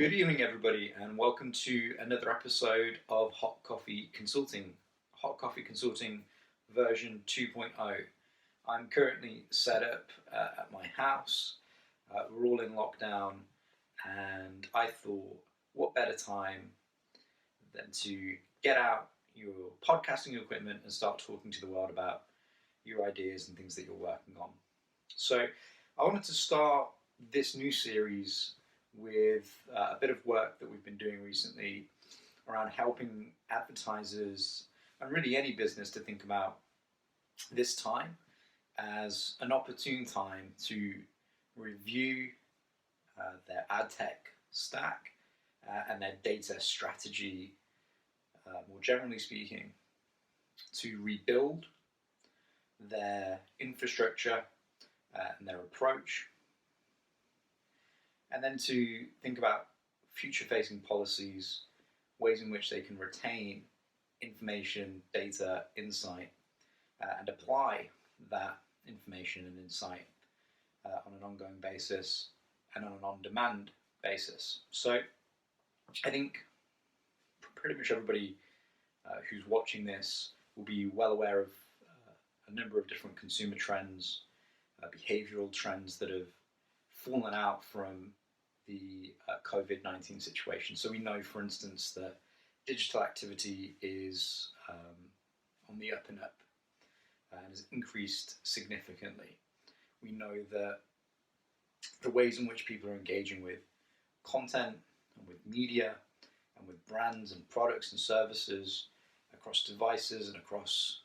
Good evening, everybody, and welcome to another episode of Hot Coffee Consulting version 2.0. I'm currently set up at my house. We're all in lockdown, and I thought, what better time than to get out your podcasting equipment and start talking to the world about your ideas and things that you're working on. So I wanted to start this new series with a bit of work that we've been doing recently around helping advertisers and really any business to think about this time as an opportune time to review their ad tech stack and their data strategy, more generally speaking, to rebuild their infrastructure and their approach, and then to think about future-facing policies, ways in which they can retain information, data, insight, and apply that information and insight on an ongoing basis and on an on-demand basis. So I think pretty much everybody who's watching this will be well aware of a number of different consumer trends, behavioral trends that have fallen out from the COVID-19 situation. So we know, for instance, that digital activity is on the up and up and has increased significantly. We know that the ways in which people are engaging with content and with media and with brands and products and services across devices and across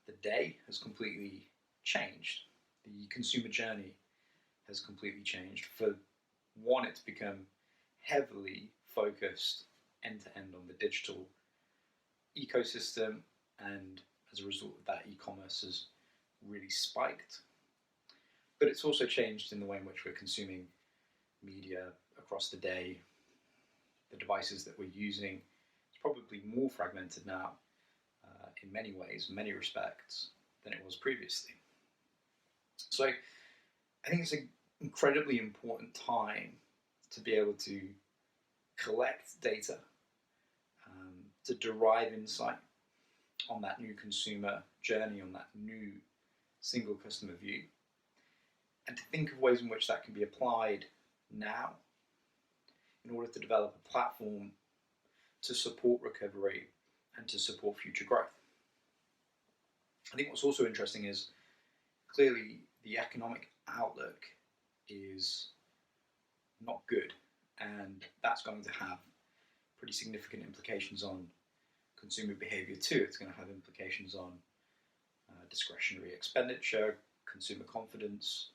the day has completely changed. The consumer journey has completely changed. For one, it's become heavily focused end-to-end on the digital ecosystem, and as a result of that, e-commerce has really spiked. But it's also changed in the way in which we're consuming media across the day. The devices that we're using is probably more fragmented now in many ways, many respects, than it was previously. So I think it's an incredibly important time to be able to collect data, to derive insight on that new consumer journey, on that new single customer view, and to think of ways in which that can be applied now in order to develop a platform to support recovery and to support future growth. I think what's also interesting is clearly the economic outlook is not good, and that's going to have pretty significant implications on consumer behavior too. It's going to have implications on discretionary expenditure, consumer confidence.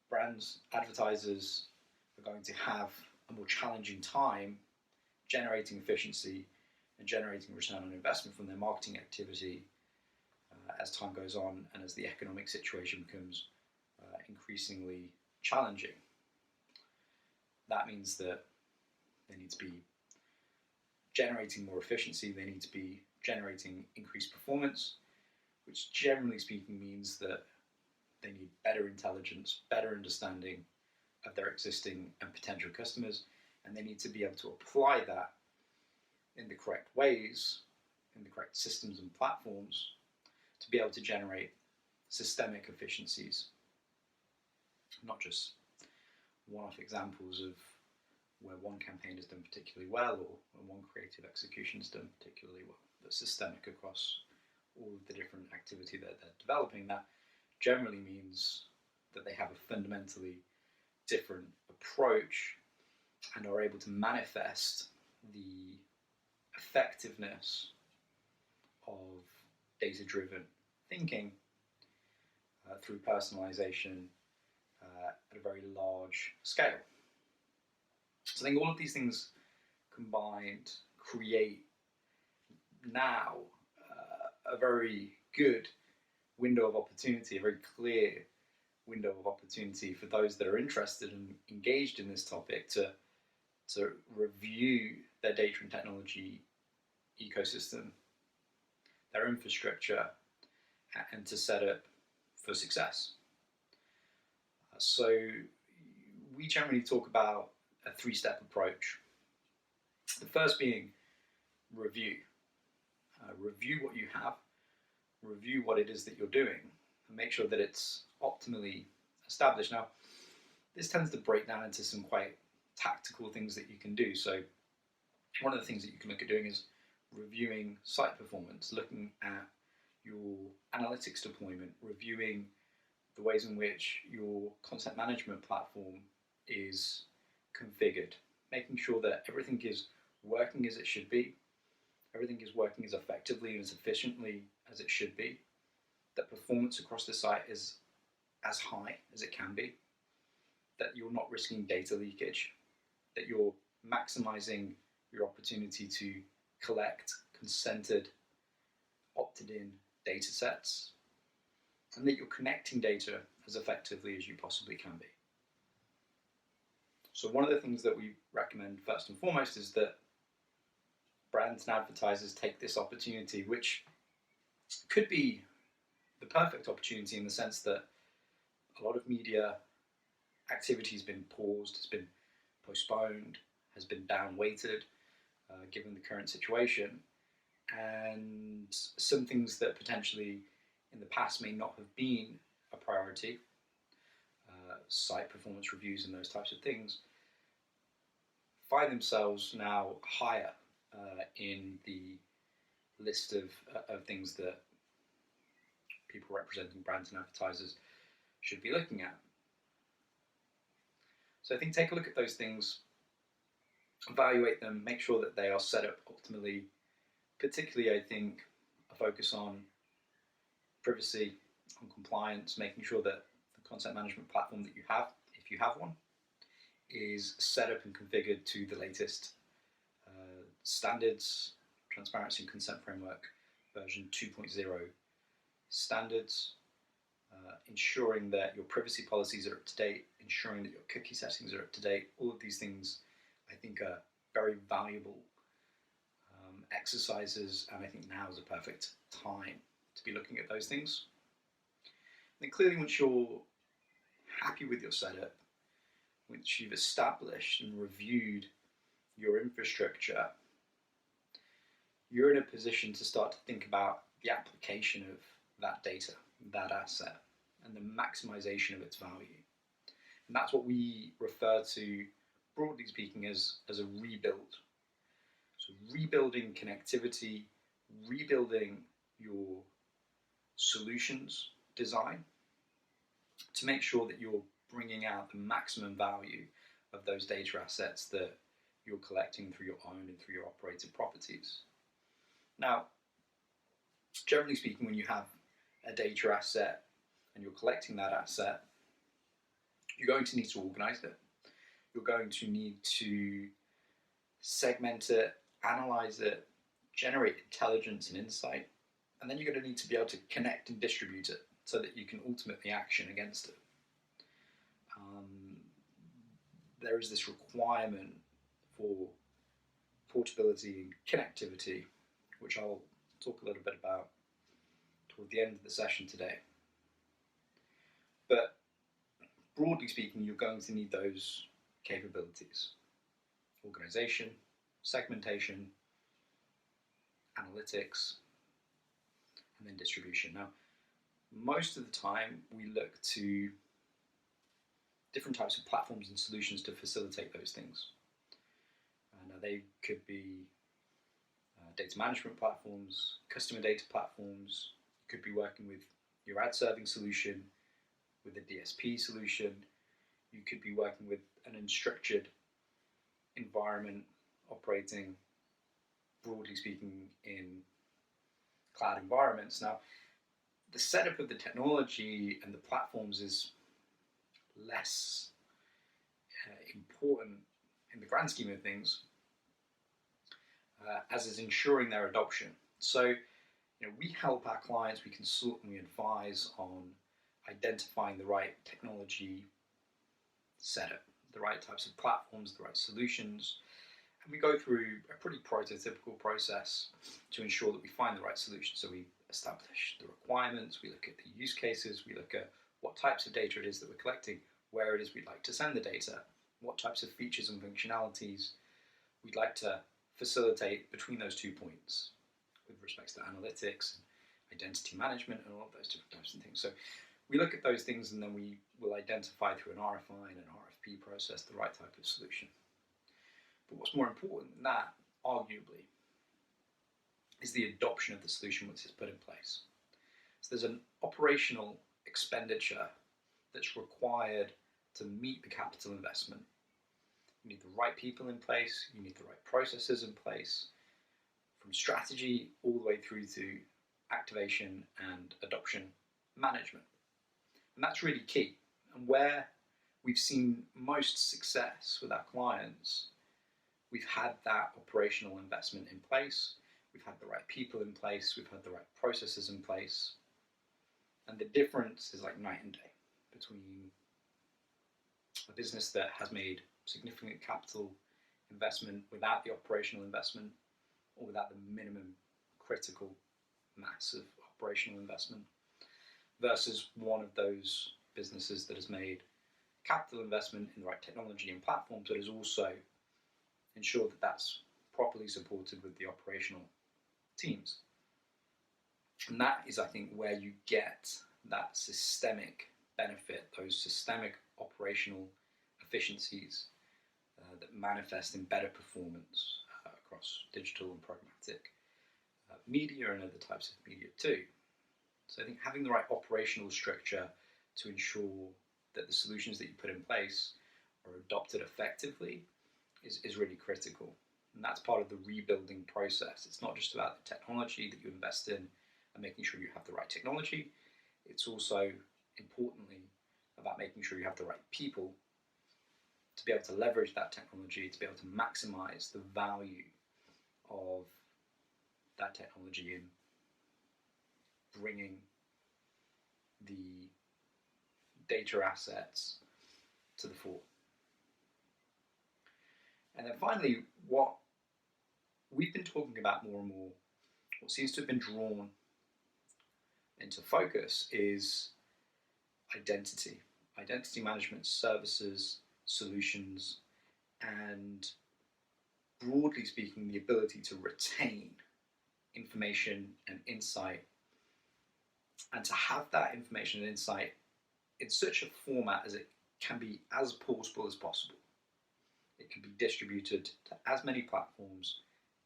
Brands, advertisers are going to have a more challenging time generating efficiency and generating return on investment from their marketing activity as time goes on and as the economic situation becomes increasingly challenging. That means that they need to be generating more efficiency, they need to be generating increased performance, which generally speaking means that they need better intelligence, better understanding of their existing and potential customers, and they need to be able to apply that in the correct ways, in the correct systems and platforms, to be able to generate systemic efficiencies, not just one-off examples of where one campaign is done particularly well or when one creative execution is done particularly well, but systemic across all of the different activity that they're developing. That generally means that they have a fundamentally different approach and are able to manifest the effectiveness of data-driven thinking through personalization at a very large scale. So I think all of these things combined create now a very good window of opportunity, a very clear window of opportunity for those that are interested and engaged in this topic to review their data and technology ecosystem, their infrastructure, and to set up for success. So we generally talk about a three-step approach. The first being review. Review what you have, review what it is that you're doing, and make sure that it's optimally established. Now, this tends to break down into some quite tactical things that you can do. So one of the things that you can look at doing is reviewing site performance, looking at your analytics deployment, reviewing the ways in which your content management platform is configured, making sure that everything is working as it should be, everything is working as effectively and as efficiently as it should be, that performance across the site is as high as it can be, that you're not risking data leakage, that you're maximizing your opportunity to collect consented, opted-in data sets, and that you're connecting data as effectively as you possibly can be. So one of the things that we recommend first and foremost is that brands and advertisers take this opportunity, which could be the perfect opportunity in the sense that a lot of media activity has been paused, has been postponed, has been down-weighted given the current situation, and some things that potentially in the past may not have been a priority, site performance reviews and those types of things, find themselves now higher in the list of things that people representing brands and advertisers should be looking at. So I think take a look at those things, evaluate them, make sure that they are set up optimally. Particularly, I think, a focus on privacy, on compliance, making sure that the content management platform that you have, if you have one, is set up and configured to the latest standards, Transparency and Consent Framework version 2.0 standards, ensuring that your privacy policies are up to date, ensuring that your cookie settings are up to date. All of these things, I think, are very valuable exercises, and I think now is a perfect time to be looking at those things. And then clearly, once you're happy with your setup, once you've established and reviewed your infrastructure, you're in a position to start to think about the application of that data, that asset, and the maximization of its value. And that's what we refer to, broadly speaking, as a rebuild. So rebuilding connectivity, rebuilding your solutions design to make sure that you're bringing out the maximum value of those data assets that you're collecting through your own and through your operated properties. Now, generally speaking, when you have a data asset and you're collecting that asset, you're going to need to organize it. You're going to need to segment it, analyze it, generate intelligence and insight, and then you're going to need to be able to connect and distribute it so that you can ultimately action against it. There is this requirement for portability and connectivity, which I'll talk a little bit about toward the end of the session today. But broadly speaking, you're going to need those capabilities: organization, segmentation, analytics, and then distribution. Now, most of the time we look to different types of platforms and solutions to facilitate those things. Now they could be data management platforms, customer data platforms. You could be working with your ad serving solution, with a DSP solution. You could be working with an unstructured environment operating, broadly speaking, in cloud environments. Now, the setup of the technology and the platforms is less important in the grand scheme of things, as is ensuring their adoption. So, we help our clients, we consult and we advise on identifying the right technology setup, the right types of platforms, the right solutions, and we go through a pretty prototypical process to ensure that we find the right solution. So we establish the requirements, we look at the use cases, we look at what types of data it is that we're collecting, where it is we'd like to send the data, what types of features and functionalities we'd like to facilitate between those 2 points with respect to analytics, identity management, and all of those different types of things. So we look at those things, and then we will identify through an RFI and an RFP process the right type of solution. But what's more important than that, arguably, is the adoption of the solution once it's put in place. So there's an operational expenditure that's required to meet the capital investment. You need the right people in place, you need the right processes in place, from strategy all the way through to activation and adoption management. And that's really key. And where we've seen most success with our clients, we've had that operational investment in place, we've had the right people in place, we've had the right processes in place. And the difference is like night and day between a business that has made significant capital investment without the operational investment, or without the minimum critical mass of operational investment, versus one of those businesses that has made capital investment in the right technology and platforms, but has also ensured that that's properly supported with the operational teams. And that is, I think, where you get that systemic benefit, those systemic operational efficiencies that manifest in better performance across digital and programmatic media and other types of media too. So I think having the right operational structure to ensure that the solutions that you put in place are adopted effectively is really critical. And that's part of the rebuilding process. It's not just about the technology that you invest in and making sure you have the right technology. It's also, importantly, about making sure you have the right people to be able to leverage that technology, to be able to maximize the value of that technology in bringing the data assets to the fore. And then finally, what we've been talking about more and more, what seems to have been drawn into focus is identity management services, solutions, and broadly speaking, the ability to retain information and insight, and to have that information and insight in such a format as it can be as portable as possible. It can be distributed to as many platforms,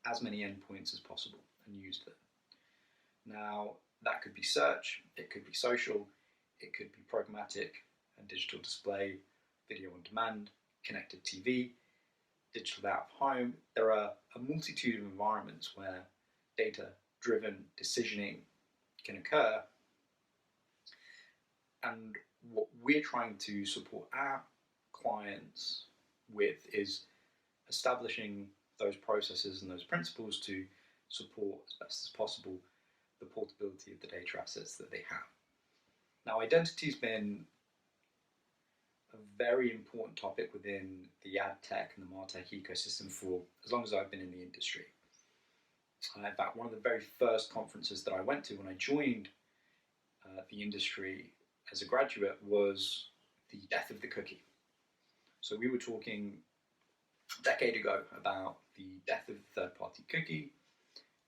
as many endpoints as possible, and used there. Now, that could be search, it could be social, it could be programmatic and digital display, video on demand, connected TV, digital out of home. There are a multitude of environments where data-driven decisioning can occur. And what we're trying to support our clients with is establishing those processes and those principles to support as best as possible the portability of the data assets that they have. Now, identity's been a very important topic within the ad tech and the martech ecosystem for as long as I've been in the industry. In fact, one of the very first conferences that I went to when I joined the industry as a graduate was the death of the cookie. So we were talking a decade ago about the death of the third-party cookie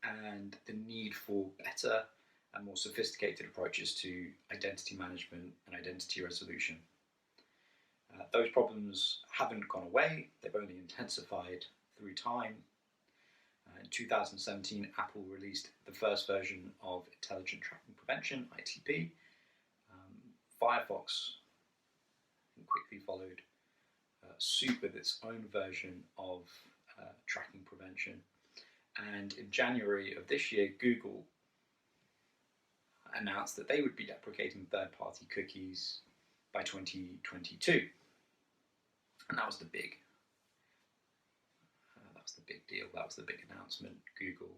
and the need for better and more sophisticated approaches to identity management and identity resolution. Those problems haven't gone away, they've only intensified through time. In 2017, Apple released the first version of Intelligent Tracking Prevention, ITP. Firefox quickly followed suit with its own version of tracking prevention. And in January of this year, Google announced that they would be deprecating third-party cookies by 2022. And that was the big deal. That was the big announcement. Google,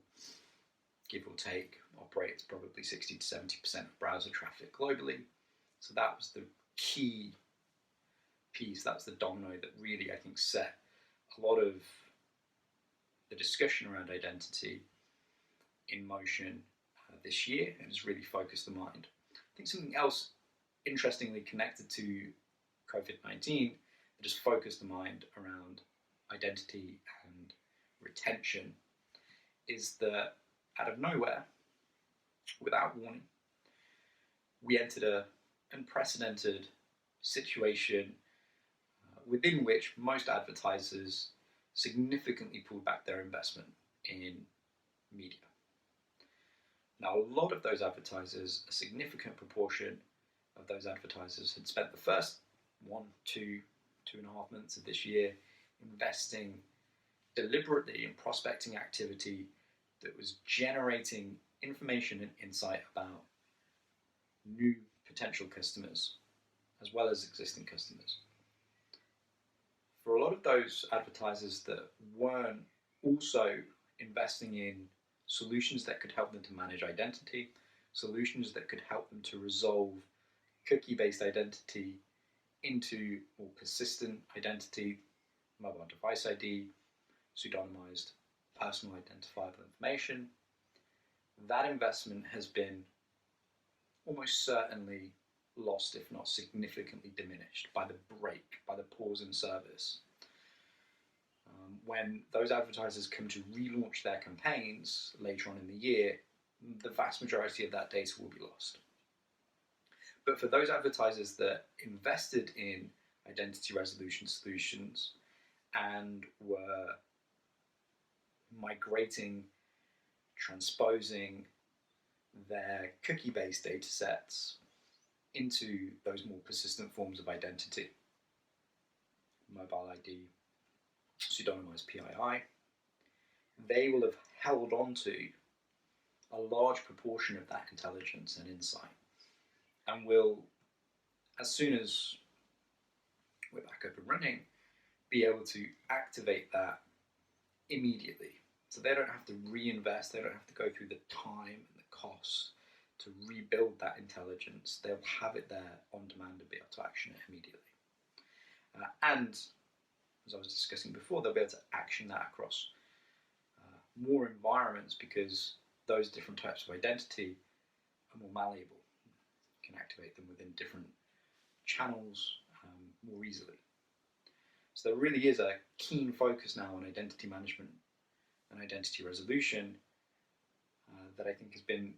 give or take, operates probably 60 to 70% of browser traffic globally. So that was the key piece. That was the domino that really, I think, set a lot of the discussion around identity in motion this year, and has really focused the mind. I think something else interestingly connected to COVID-19 just focus the mind around identity and retention is that out of nowhere, without warning, we entered an unprecedented situation within which most advertisers significantly pulled back their investment in media. Now, a lot of those advertisers, a significant proportion of those advertisers had spent the first 2.5 months of this year investing deliberately in prospecting activity that was generating information and insight about new potential customers as well as existing customers. For a lot of those advertisers that weren't also investing in solutions that could help them to manage identity, solutions that could help them to resolve cookie-based identity into more persistent identity, mobile device ID, pseudonymized personal identifiable information, that investment has been almost certainly lost, if not significantly diminished, by the break, by the pause in service. When those advertisers come to relaunch their campaigns later on in the year, the vast majority of that data will be lost. But for those advertisers that invested in identity resolution solutions and were migrating, transposing their cookie-based data sets into those more persistent forms of identity, mobile ID, pseudonymized PII, they will have held on to a large proportion of that intelligence and insight, and will, as soon as we're back up and running, be able to activate that immediately. So they don't have to reinvest, they don't have to go through the time and the cost to rebuild that intelligence. They'll have it there on demand and be able to action it immediately. And as I was discussing before, they'll be able to action that across more environments because those different types of identity are more malleable. You can activate them within different channels more easily. So there really is a keen focus now on identity management and identity resolution that I think has been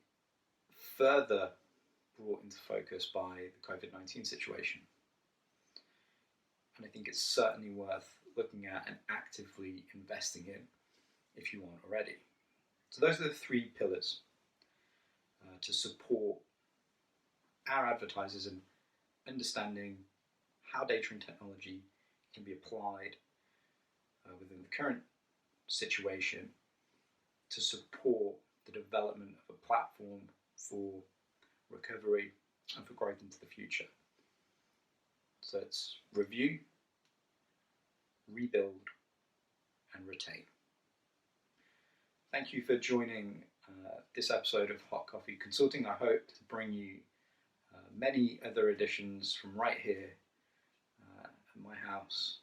further brought into focus by the COVID-19 situation. And I think it's certainly worth looking at and actively investing in if you aren't already. So those are the three pillars to support our advertisers in understanding how data and technology can be applied within the current situation to support the development of a platform for recovery and for growth into the future. So it's review, rebuild, and retain. Thank you for joining this episode of Hot Coffee Consulting. I hope to bring you many other editions from right here at my house